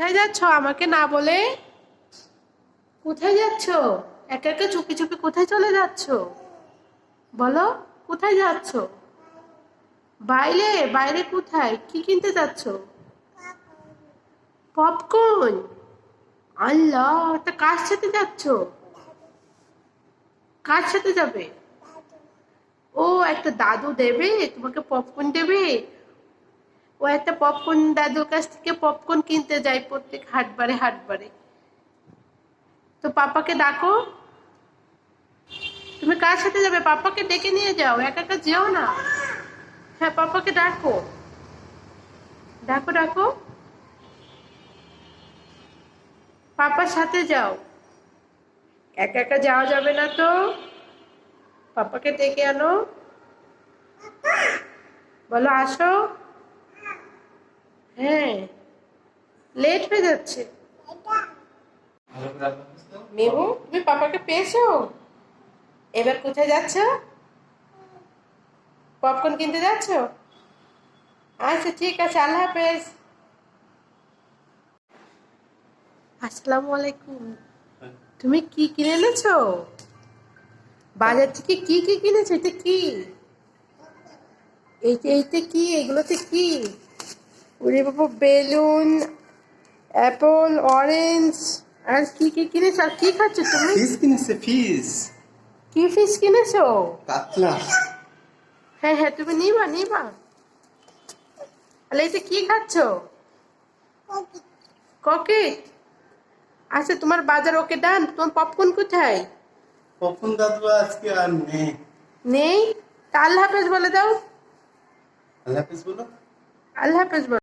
কোথায় যাচ্ছ আমাকে না বলে? কোথায় যাচ্ছ? একা একা চুপি চুপি কোথায় চলে যাচ্ছ? বলো, কোথায় যাচ্ছ? বাইরে? বাইরে কোথায়? কি কিনতে যাচ্ছ? পপকর্ন? আল্লাহ, তা কার সাথে যাচ্ছ? কার সাথে যাবে? ও, একটা দাদু দেবে তোমাকে, পপকর্ন দেবে। ও একটা পপকর্ন দাদুর কাছ থেকে পপকর্ন কিনতে যায় প্রত্যেক হাটবারে হাটবারে। তো পাপাকে ডাকো। তুমি কার সাথে যাবে? পাপাকে ডেকে নিয়ে যাও, একা একা যেও না। হ্যাঁ, পাপাকে ডাকো, ডাকো ডাকো। পাপার সাথে যাও, একা একা যাওয়া যাবে না তো। পাপাকে ডেকে আনো, বলো আসো। হ্যাঁ, লেট হয়ে যাচ্ছে। মেহু, তুমি পাপাকে পেয়েছো? এবার কোথায় যাচ্ছ? পপকর্ন কিনতে যাচ্ছ? আচ্ছা ঠিক আছে, আল্লাহ হাফেজ। আসসালামু আলাইকুম। তুমি কি কিনে এনেছো? বাজার থেকে কি কি কিনেছো? এটা কি? এইতে কি? এগুলোতে কি? ওরে বাবা, বেলুন, অ্যাপল, অরেঞ্জ, আর কি কি কিনেছো? আর কি খাচ্ছ তুমি? ফিশ কিনেছে, ফিশ। কি ফিশ কিনেছো? কাতলা। হ্যাঁ হ্যাঁ, তুমি নিবা নিবা। তাহলে এটা কি খাচ্ছ? ককেট? আচ্ছা, তোমার বাজার ওকে ডান। তোমার পপকর্ন কোথায়? পপন দাদু আজকে আর নেই। নেই? তা আল্লাহ হাফেজ বলে দাও। আল্লাহ হাফিজ বলো। আল্লাহ হাফেজ বলো।